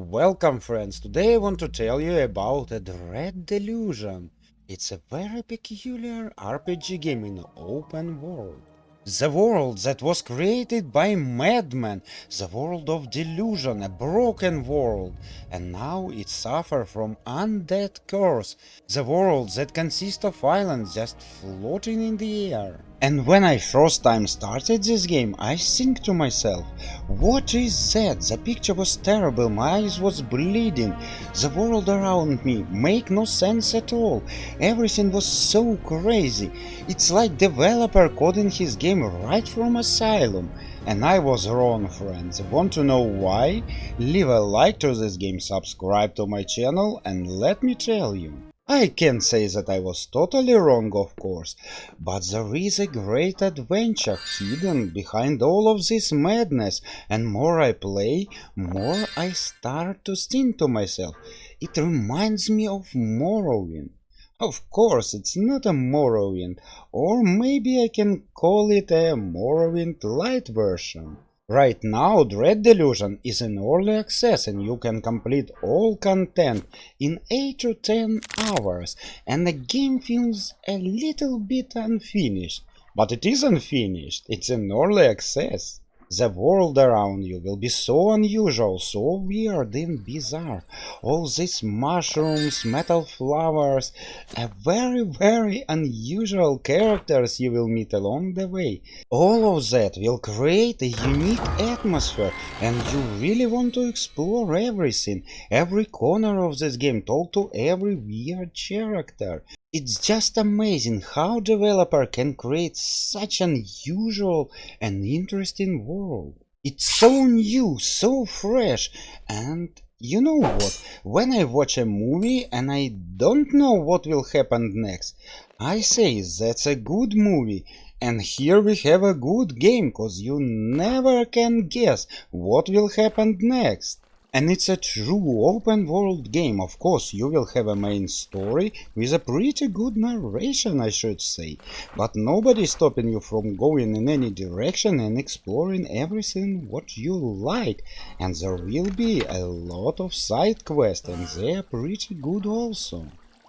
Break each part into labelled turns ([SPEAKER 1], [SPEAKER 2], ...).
[SPEAKER 1] Welcome friends, today I want to tell you about a Dread Delusion. It's a very peculiar RPG game in an open world. The world that was created by Madman, the world of delusion, a broken world, and now it suffers from undead curse, the world that consists of islands just floating in the air. And when I first time started this game, I think to myself, what is that? The picture was terrible, my eyes was bleeding, the world around me make no sense at all, everything was so crazy. It's like developer coding his game right from Asylum. And I was wrong, friends. Want to know why? Leave a like to this game, subscribe to my channel, and let me tell you. I can't say that I was totally wrong, of course, but there is a great adventure hidden behind all of this madness, and more I play, more I start to think to myself, it reminds me of Morrowind. Of course, it's not a Morrowind, or maybe I can call it a Morrowind light version. Right now, Dread Delusion is in early access and you can complete all content in 8 to 10 hours, and the game feels a little bit unfinished. But it isn't finished, it's in early access. The world around you will be so unusual, so weird and bizarre. All these mushrooms, metal flowers, very unusual characters you will meet along the way. All of that will create a unique atmosphere, and you really want to explore everything, every corner of this game, talk to every weird character. It's just amazing how developer can create such an unusual and interesting world. It's so new, so fresh, and you know what? When I watch a movie and I don't know what will happen next, I say that's a good movie. And here we have a good game, cause you never can guess what will happen next. And it's a true open world game. Of course, you will have a main story with a pretty good narration, I should say. But nobody's stopping you from going in any direction and exploring everything what you like. And there will be a lot of side quests, and they are pretty good also.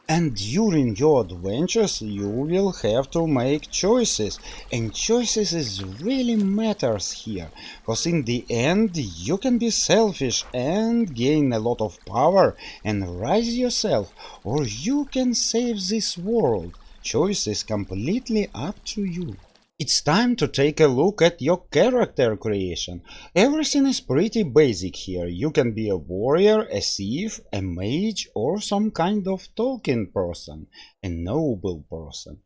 [SPEAKER 1] And during your adventures you will have to make choices, and choices is really matters here, cause in the end you can be selfish and gain a lot of power and rise yourself, or you can save this world. Choice is completely up to you. It's time to take a look at your character creation. Everything is pretty basic here. You can be a warrior, a thief, a mage, or some kind of talking person, a noble person.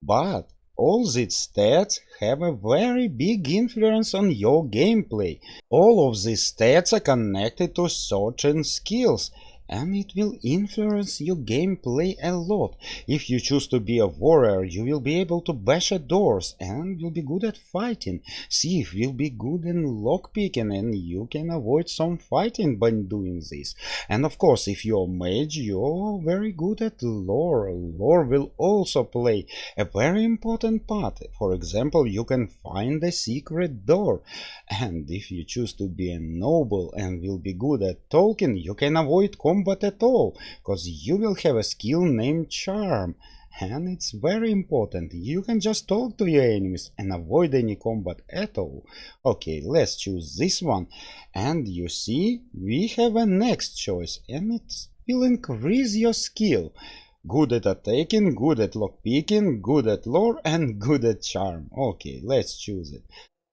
[SPEAKER 1] But all these stats have a very big influence on your gameplay. All of these stats are connected to certain skills, and it will influence your gameplay a lot. If you choose to be a warrior, you will be able to bash at doors and will be good at fighting. Thief will be good in lockpicking, and you can avoid some fighting by doing this. And of course, if you're a mage, you're very good at lore. Lore will also play a very important part. For example, you can find a secret door. And if you choose to be a noble and will be good at talking, you can avoid combat at all, cause you will have a skill named charm. And it's very important, you can just talk to your enemies and avoid any combat at all. Okay, let's choose this one, and you see, we have a next choice, and it will increase your skill. Good at attacking, good at lockpicking, good at lore, and good at charm. Okay, let's choose it.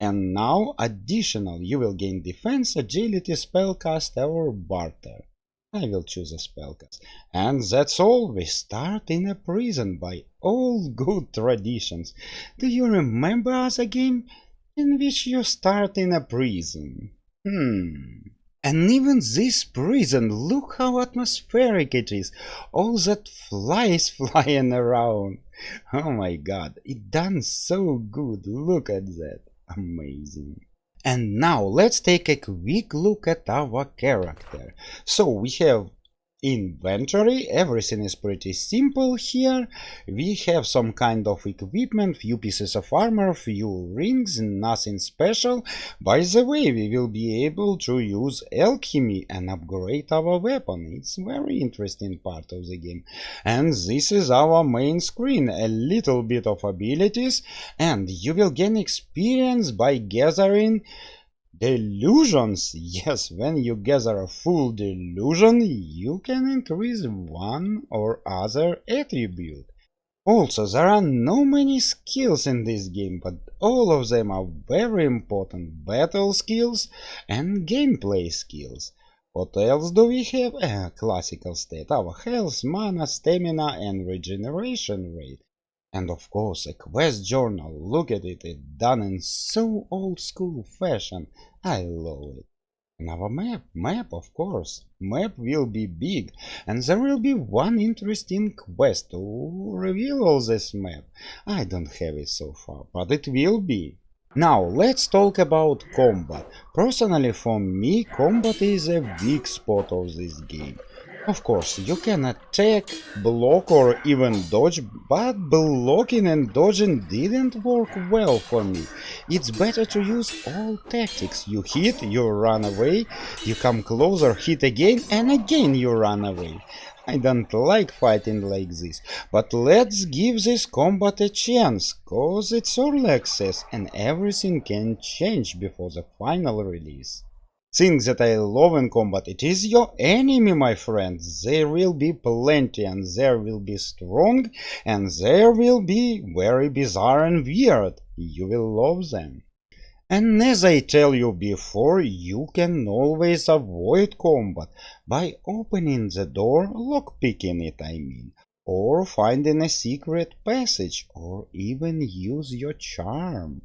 [SPEAKER 1] And now, additional, you will gain defense, agility, spellcast, or barter. I will choose a spellcast. And that's all. We start in a prison by all good traditions. Do you remember other game in which you start in a prison? And even this prison, look how atmospheric it is. All that flies flying around. Oh my god, it done so good. Look at that. Amazing. And now let's take a quick look at our character. So we have Inventory, everything is pretty simple here. We have some kind of equipment, few pieces of armor, few rings, nothing special. By the way, we will be able to use alchemy and upgrade our weapon. It's very interesting part of the game. And this is our main screen, a little bit of abilities, and you will gain experience by gathering delusions. Yes, when you gather a full delusion, you can increase one or other attribute. Also, there are no many skills in this game, but all of them are very important battle skills and gameplay skills. What else do we have? Classical state, our health, mana, stamina and regeneration rate. And of course a quest journal. Look at it, it's done in so old school fashion. I love it. And our map of course. Map will be big, and there will be one interesting quest to reveal all this map. I don't have it so far, but it will be. Now let's talk about combat. Personally for me, combat is a weak spot of this game. Of course, you can attack, block or even dodge, but blocking and dodging didn't work well for me. It's better to use all tactics. You hit, you run away, you come closer, hit again, and again you run away. I don't like fighting like this, but let's give this combat a chance, cause it's early access and everything can change before the final release. Thing that I love in combat, it is your enemy, my friends. There will be plenty, and there will be strong, and there will be very bizarre and weird. You will love them. And as I tell you before, you can always avoid combat by opening the door, lockpicking it I mean, or finding a secret passage, or even use your charm.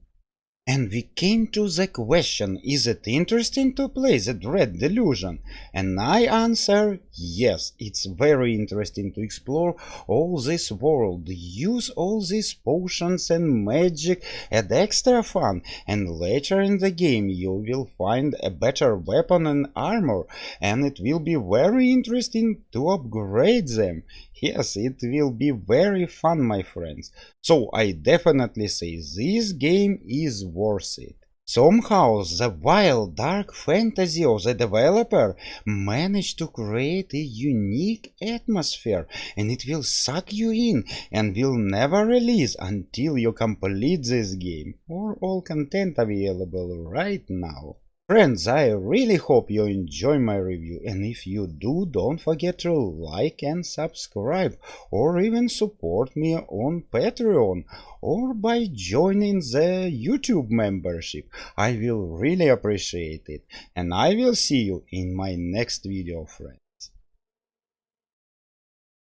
[SPEAKER 1] And we came to the question, is it interesting to play the Dread Delusion? And I answer, yes, it's very interesting to explore all this world, use all these potions and magic, add extra fun, and later in the game you will find a better weapon and armor, and it will be very interesting to upgrade them. Yes, it will be very fun, my friends. So I definitely say this game is worth it. Somehow the wild dark fantasy of the developer managed to create a unique atmosphere, and it will suck you in and will never release until you complete this game, or all content available right now. Friends, I really hope you enjoy my review, and if you do, don't forget to like and subscribe, or even support me on Patreon, or by joining the YouTube membership. I will really appreciate it, and I will see you in my next video, friends.